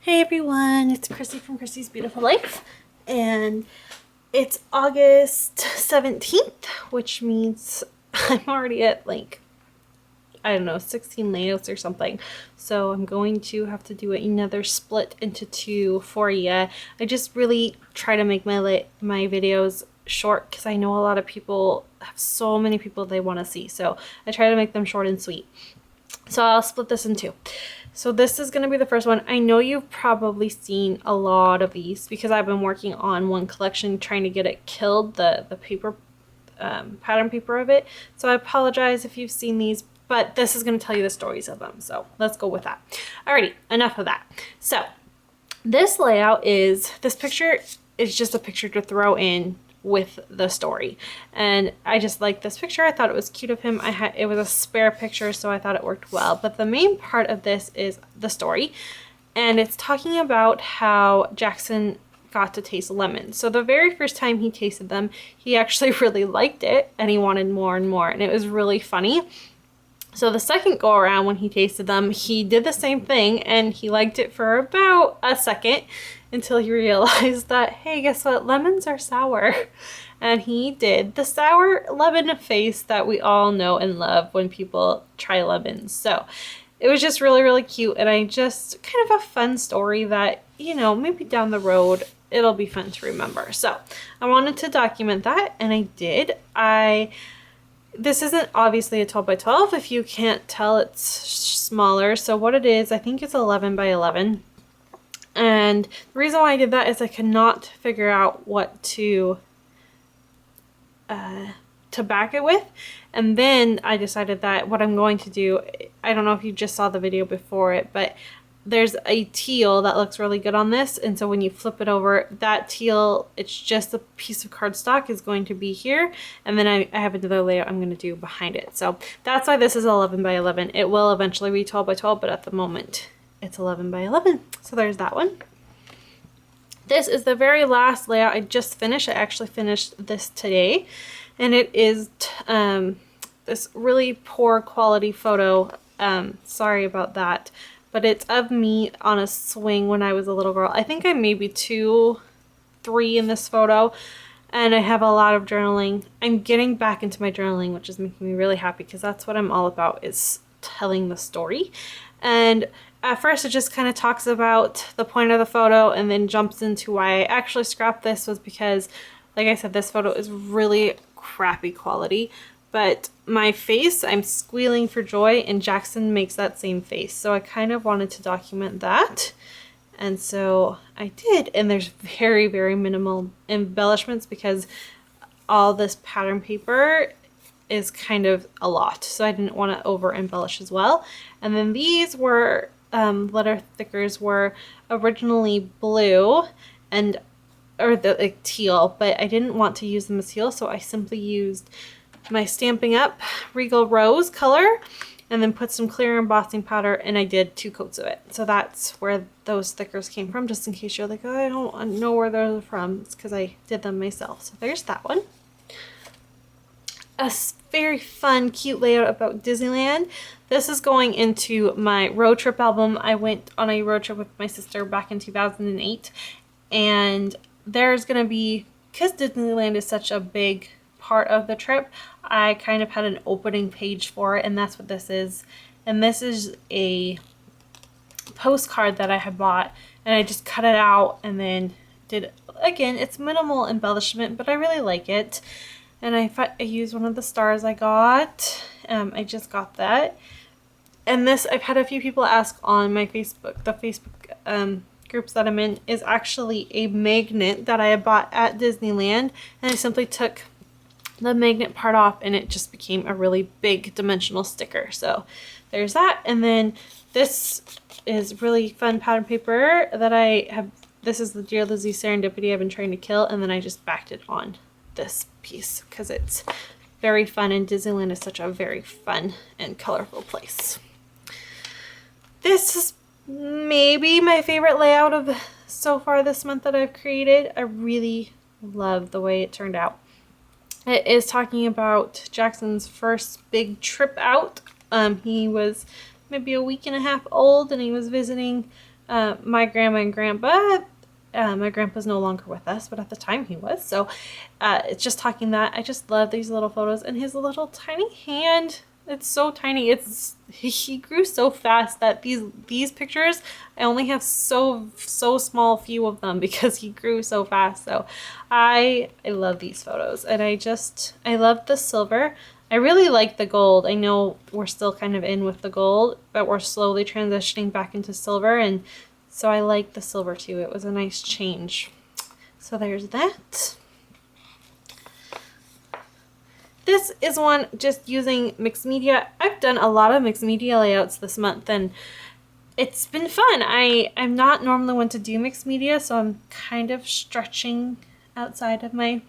Hey everyone, it's Chrissy from Chrissy's Beautiful Life, and it's August 17th, which means I'm already at I don't know, 16 layouts or something. So I'm going to have to do another split into two for you. I just really try to make my videos short because I know a lot of people have so many people they want to see. So I try to make them short and sweet. So I'll split this in two. So this is going to be the first one. I know you've probably seen a lot of these because I've been working on one collection trying to get it killed, the paper pattern paper of it. So I apologize if you've seen these, but this is going to tell you the stories of them. So let's go with that. Alrighty, enough of that. So this layout is, this picture is just a picture to throw in with the story, and I just like this picture. I thought it was cute of him. It was a spare picture, so I thought it worked well. But the main part of this is the story, and it's talking about how Jackson got to taste lemons. So the very first time he tasted them, he actually really liked it and he wanted more and more, and it was really funny. So the second go around when he tasted them, he did the same thing and he liked it for about a second until he realized that, hey, guess what? Lemons are sour. And he did the sour lemon face that we all know and love when people try lemons. So it was just really, really cute. And I just kind of a fun story that, you know, maybe down the road, it'll be fun to remember. So I wanted to document that, and I did. This isn't obviously a 12 by 12. If you can't tell, it's smaller. So what it is, I think it's 11 by 11. And the reason why I did that is I could not figure out what to back it with. And then I decided that what I'm going to do, I don't know if you just saw the video before it, but there's a teal that looks really good on this. And so when you flip it over, that teal, it's just a piece of cardstock is going to be here. And then I have another layout I'm going to do behind it. So that's why this is 11 by 11. It will eventually be 12 by 12, but at the moment it's 11 by 11. So there's that one. This is the very last layout I just finished. I actually finished this today, and it is this really poor quality photo. Sorry about that, but it's of me on a swing when I was a little girl. I think I'm maybe 2, 3 in this photo, and I have a lot of journaling. I'm getting back into my journaling, which is making me really happy because that's what I'm all about, is telling the story. And at first it just kind of talks about the point of the photo and then jumps into why I actually scrapped this was because, like I said, this photo is really crappy quality. But my face, I'm squealing for joy, and Jackson makes that same face. So I kind of wanted to document that. And so I did. And there's very, very minimal embellishments because all this pattern paper is kind of a lot. So I didn't want to over embellish as well. And then these were letter thickers were originally blue or like teal, but I didn't want to use them as teal, so I simply used my Stampin' Up! Regal Rose color and then put some clear embossing powder, and I did 2 coats of it. So that's where those thickers came from, just in case you're like, oh, I don't know where those are from. It's because I did them myself. So there's that one. A very fun, cute layout about Disneyland. This is going into my road trip album. I went on a road trip with my sister back in 2008, and there's gonna be, because Disneyland is such a big part of the trip, I kind of had an opening page for it, and that's what this is. And this is a postcard that I had bought, and I just cut it out and then did, again, it's minimal embellishment, but I really like it. And I used one of the stars I got. I just got that. And this, I've had a few people ask on my Facebook, the Facebook groups that I'm in, is actually a magnet that I had bought at Disneyland. And I simply took the magnet part off and it just became a really big dimensional sticker. So there's that. And then this is really fun pattern paper that I have. This is the Dear Lizzie Serendipity I've been trying to kill. And then I just backed it on this piece because it's very fun, and Disneyland is such a very fun and colorful place. This is maybe my favorite layout of so far this month that I've created. I really love the way it turned out. It is talking about Jackson's first big trip out. He was maybe a week and a half old, and he was visiting my grandma and grandpa. My grandpa's no longer with us, but at the time he was. So it's just talking that I just love these little photos, and his little tiny hand. It's so tiny. He grew so fast that these pictures, I only have so small few of them because he grew so fast. So I love these photos, and I love the silver. I really like the gold. I know we're still kind of in with the gold, but we're slowly transitioning back into silver, and so I like the silver too. It was a nice change. So there's that. This is one just using mixed media. I've done a lot of mixed media layouts this month, and it's been fun. I'm not normally one to do mixed media, so I'm kind of stretching outside of my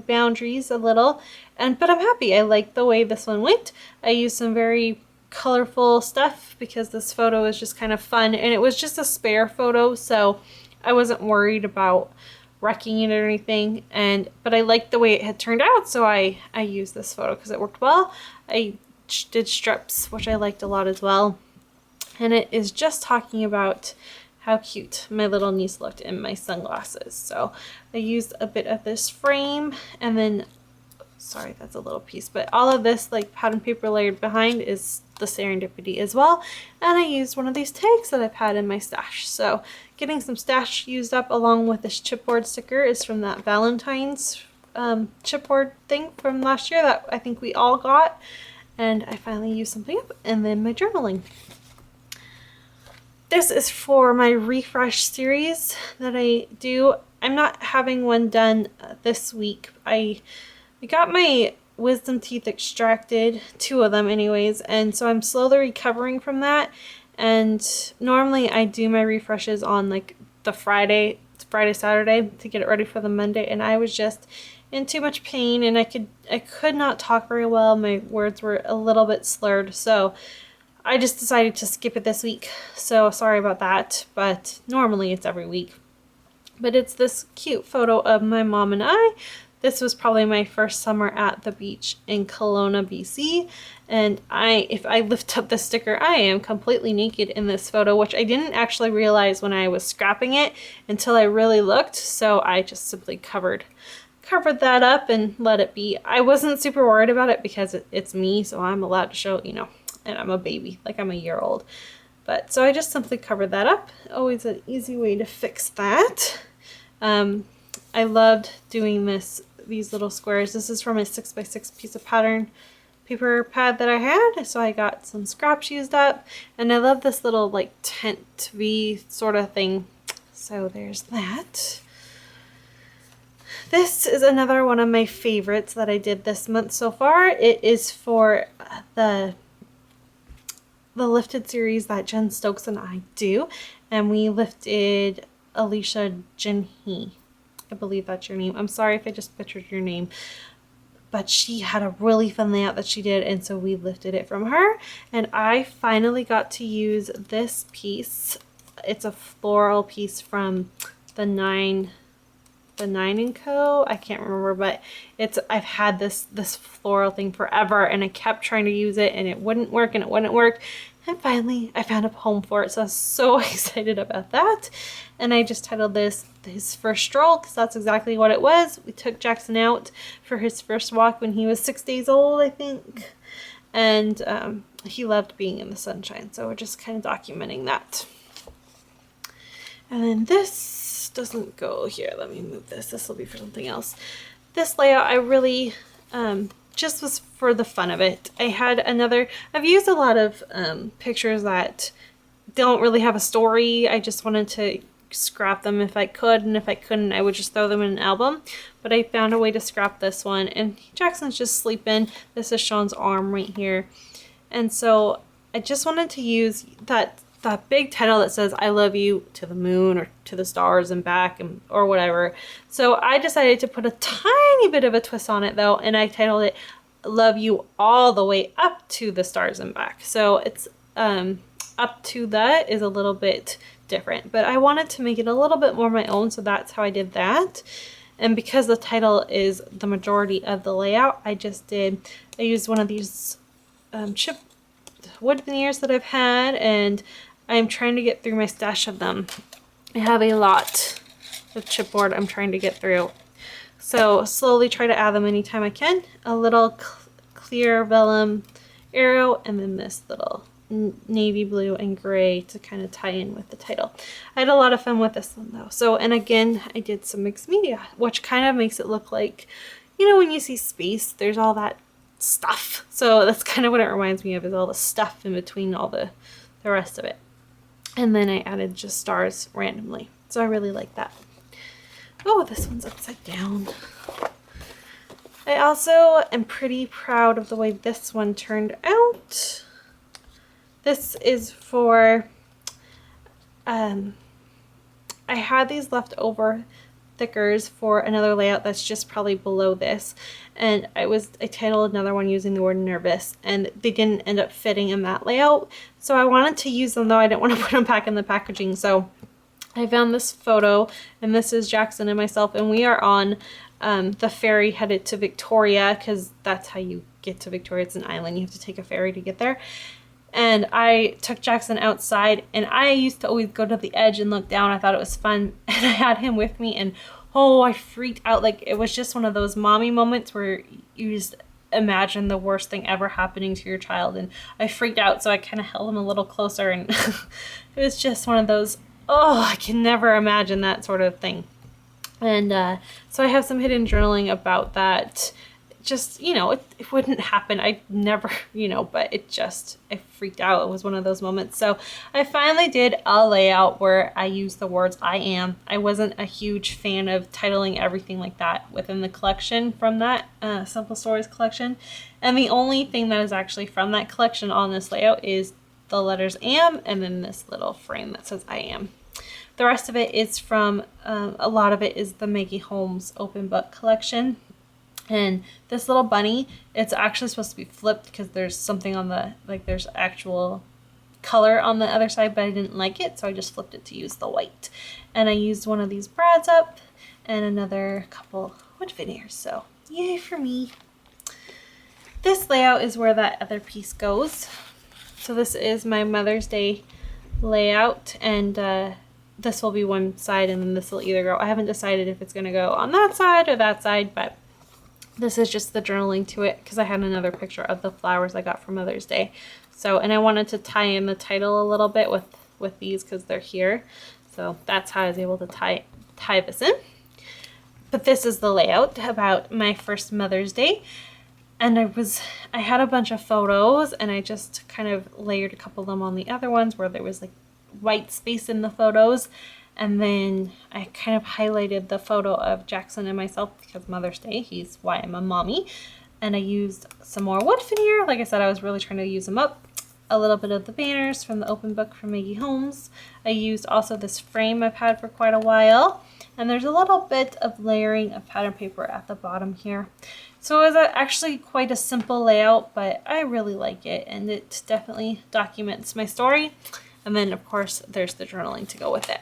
boundaries a little, but I'm happy. I like the way this one went. I used some very colorful stuff because this photo is just kind of fun, and it was just a spare photo, so I wasn't worried about wrecking it or anything, but I liked the way it had turned out, so I used this photo because it worked well. I did strips, which I liked a lot as well, and it is just talking about how cute my little niece looked in my sunglasses. So I used a bit of this frame, and then, sorry, that's a little piece, but all of this like pattern paper layered behind is the Serendipity as well. And I used one of these tags that I've had in my stash. So getting some stash used up along with this chipboard sticker is from that Valentine's chipboard thing from last year that I think we all got. And I finally used something up, and then my journaling. This is for my refresh series that I do. I'm not having one done this week. I got my wisdom teeth extracted, 2 of them anyways, and so I'm slowly recovering from that. And normally I do my refreshes on like the Friday, Saturday to get it ready for the Monday, and I was just in too much pain, and I could not talk very well. My words were a little bit slurred, so I just decided to skip it this week. So sorry about that, but normally it's every week. But it's this cute photo of my mom and I. This was probably my first summer at the beach in Kelowna, BC. And if I lift up the sticker, I am completely naked in this photo, which I didn't actually realize when I was scrapping it until I really looked. So I just simply covered that up and let it be. I wasn't super worried about it because it's me, so I'm allowed to show, you know, and I'm a baby, like I'm a year old. But so I just simply covered that up. Always an easy way to fix that. I loved doing these little squares. This is from a 6x6 piece of pattern paper pad that I had, so I got some scraps used up, and I love this little like tent V sort of thing. So there's that. This is another one of my favorites that I did this month so far. It is for the lifted series that Jen Stokes and I do, and we lifted Alicia Jinhee. I believe that's your name. I'm sorry if I just butchered your name, but she had a really fun layout that she did, and so we lifted it from her, and I finally got to use this piece. It's a floral piece from the Nine & Co. I can't remember, but I've had this floral thing forever, and I kept trying to use it, and it wouldn't work, and finally I found a home for it, so I was so excited about that. And I just titled this his first stroll, because that's exactly what it was. We took Jackson out for his first walk when he was 6 days old, I think, and he loved being in the sunshine, so we're just kind of documenting that. And then this doesn't go here. Let me move this. This will be for something else. This layout I really just was for the fun of it. I've used a lot of pictures that don't really have a story. I just wanted to scrap them if I could, and if I couldn't, I would just throw them in an album. But I found a way to scrap this one, and Jackson's just sleeping. This is Sean's arm right here. And so I just wanted to use that big title that says I love you to the moon or to the stars and back, or whatever. So I decided to put a tiny bit of a twist on it though, and I titled it Love You All the Way Up to the Stars and Back. So it's up to that is a little bit different, but I wanted to make it a little bit more my own, so that's how I did that. And because the title is the majority of the layout, I used one of these chip wood veneers that I've had, and I am trying to get through my stash of them. I have a lot of chipboard I'm trying to get through. So slowly try to add them anytime I can. A little clear vellum arrow, and then this little navy blue and gray to kind of tie in with the title. I had a lot of fun with this one though. So, and again, I did some mixed media, which kind of makes it look like, you know, when you see space, there's all that stuff. So that's kind of what it reminds me of, is all the stuff in between all the rest of it. And then I added just stars randomly. So I really like that. Oh, this one's upside down. I also am pretty proud of the way this one turned out. This is for, I had these leftover thickers for another layout that's just probably below this, and I titled another one using the word nervous, and they didn't end up fitting in that layout, so I wanted to use them though I didn't want to put them back in the packaging. So I found this photo, and this is Jackson and myself, and we are on the ferry headed to Victoria, because that's how you get to Victoria. It's an island, you have to take a ferry to get there. And I took Jackson outside, and I used to always go to the edge and look down. I thought it was fun, and I had him with me, and oh, I freaked out. Like, it was just one of those mommy moments where you just imagine the worst thing ever happening to your child, and I freaked out, so I kind of held him a little closer, and it was just one of those, oh, I can never imagine that sort of thing. And so I have some hidden journaling about that. Just, you know, it wouldn't happen. I never, you know, but I freaked out. It was one of those moments. So I finally did a layout where I used the words I am. I wasn't a huge fan of titling everything like that within the collection from that Simple Stories collection. And the only thing that is actually from that collection on this layout is the letters am, and then this little frame that says I am. The rest of it is from, a lot of it is the Maggie Holmes open book collection. And this little bunny, it's actually supposed to be flipped because there's something on the, like there's actual color on the other side, but I didn't like it, so I just flipped it to use the white. And I used one of these brads up and another couple wood veneers, so yay for me. This layout is where that other piece goes. So this is my Mother's Day layout, and this will be one side, and then this will either go, I haven't decided if it's going to go on that side or that side, but this is just the journaling to it because I had another picture of the flowers I got for Mother's Day. So, and I wanted to tie in the title a little bit with these because they're here. So that's how I was able to tie this in. But this is the layout about my first Mother's Day. And I had a bunch of photos, and I just kind of layered a couple of them on the other ones where there was like white space in the photos. And then I kind of highlighted the photo of Jackson and myself because Mother's Day, he's why I'm a mommy. And I used some more wood veneer. Like I said, I was really trying to use them up. A little bit of the banners from the open book from Maggie Holmes. I used also this frame I've had for quite a while. And there's a little bit of layering of pattern paper at the bottom here. So it was actually quite a simple layout, but I really like it. And it definitely documents my story. And then, of course, there's the journaling to go with it.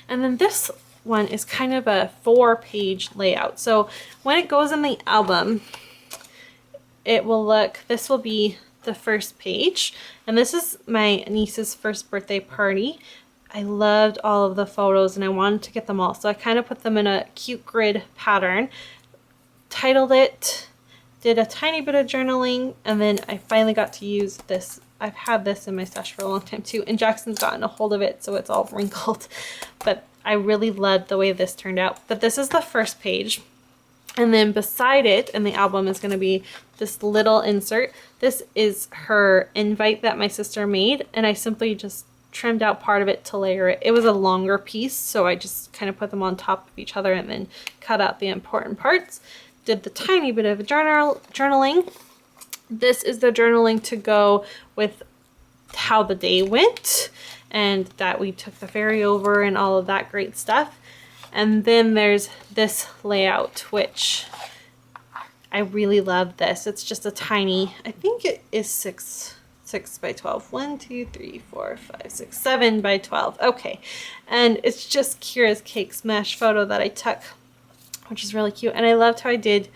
And then this one is kind of a 4-page layout. So when it goes in the album, it will look, this will be the first page. And this is my niece's first birthday party. I loved all of the photos and I wanted to get them all. So I kind of put them in a cute grid pattern, titled it, did a tiny bit of journaling, and then I finally got to use this. I've had this in my stash for a long time too, and Jackson's gotten a hold of it, so it's all wrinkled. But I really loved the way this turned out. But this is the first page. And then beside it in the album is going to be this little insert. This is her invite that my sister made, and I simply just trimmed out part of it to layer it. It was a longer piece, so I just kind of put them on top of each other and then cut out the important parts. Did the tiny bit of journaling. This is the journaling to go with how the day went and that we took the ferry over and all of that great stuff. And then there's this layout, which I really love this. It's just a tiny, I think it is 6 by 12. 1, 2, 3, 4, 5, 6, 7 by 12. Okay. And it's just Kira's cake smash photo that I took, which is really cute. And I loved how I did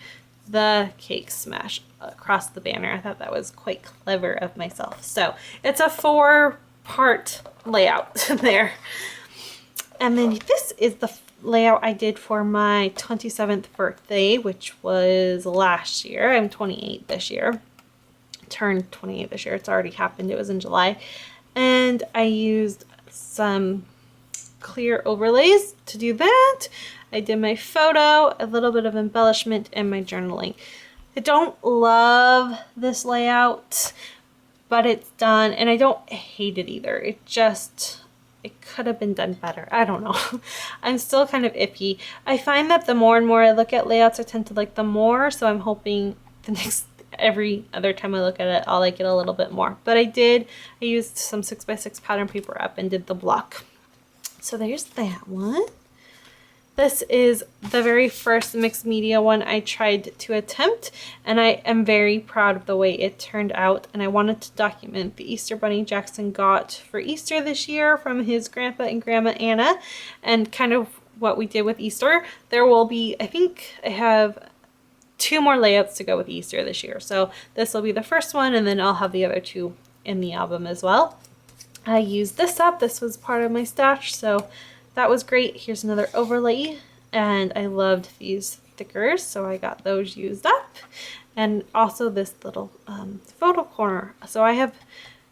the cake smash across the banner. I thought that was quite clever of myself. So it's a 4 part layout there. And then this is the layout I did for my 27th birthday, which was last year. I'm 28 this year. Turned 28 this year. It's already happened. It was in July. And I used some clear overlays to do that. I did my photo, a little bit of embellishment, and my journaling. I don't love this layout, but it's done, and I don't hate it either. It could have been done better. I don't know. I'm still kind of iffy. I find that the more and more I look at layouts, I tend to like them more, so I'm hoping every other time I look at it, I'll like it a little bit more. But I used some 6x6 pattern paper up and did the block. So there's that one. This is the very first mixed media one I tried to attempt, and I am very proud of the way it turned out, and I wanted to document the Easter Bunny Jackson got for Easter this year from his grandpa and grandma Anna, and kind of what we did with Easter. There will be, I think I have 2 more layouts to go with Easter this year, so this will be the first one, and then I'll have the other 2 in the album as well. I used this up. This was part of my stash, so that was great. Here's another overlay, and I loved these stickers, so I got those used up. And also this little photo corner. So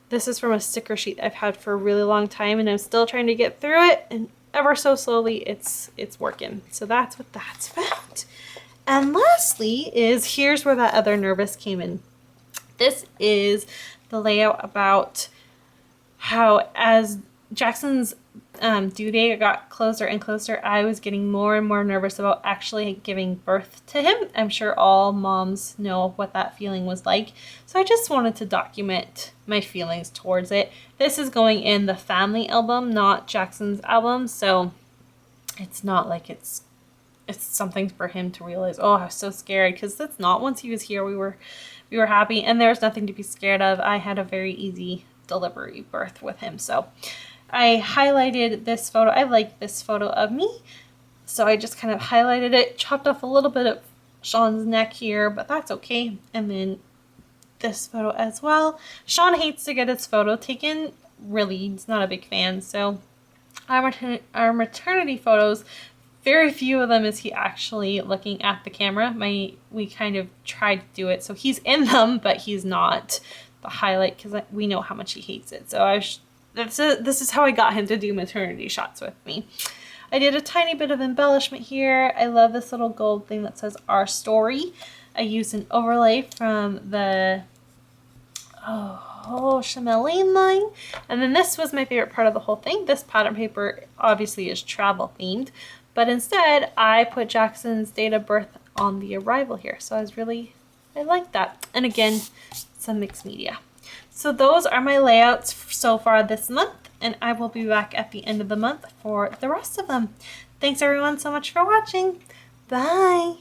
this is from a sticker sheet I've had for a really long time, and I'm still trying to get through it, and ever so slowly it's working. So that's what that's about. And lastly here's where that other nervous came in. This is the layout about how as Jackson's due date got closer and closer, I was getting more and more nervous about actually giving birth to him. I'm sure all moms know what that feeling was like. So I just wanted to document my feelings towards it. This is going in the family album, not Jackson's album. So it's not like it's something for him to realize, oh, I was so scared, because that's not. Once he was here, we were happy, and there's nothing to be scared of. I had a very easy delivery birth with him. So I highlighted this photo. I like this photo of me, so I just kind of highlighted it, chopped off a little bit of Sean's neck here, but that's okay. And then this photo as well. Sean hates to get his photo taken. Really, he's not a big fan. So our maternity photos, very few of them is he actually looking at the camera. We kind of tried to do it so he's in them, but he's not the highlight, because we know how much he hates it. So this is how I got him to do maternity shots with me. I did a tiny bit of embellishment here. I love this little gold thing that says Our Story. I used an overlay from the Chameleon line. And then this was my favorite part of the whole thing. This pattern paper obviously is travel themed, but instead I put Jackson's date of birth on the arrival here. So I like that. And again, some mixed media. So those are my layouts so far this month, and I will be back at the end of the month for the rest of them. Thanks everyone so much for watching. Bye.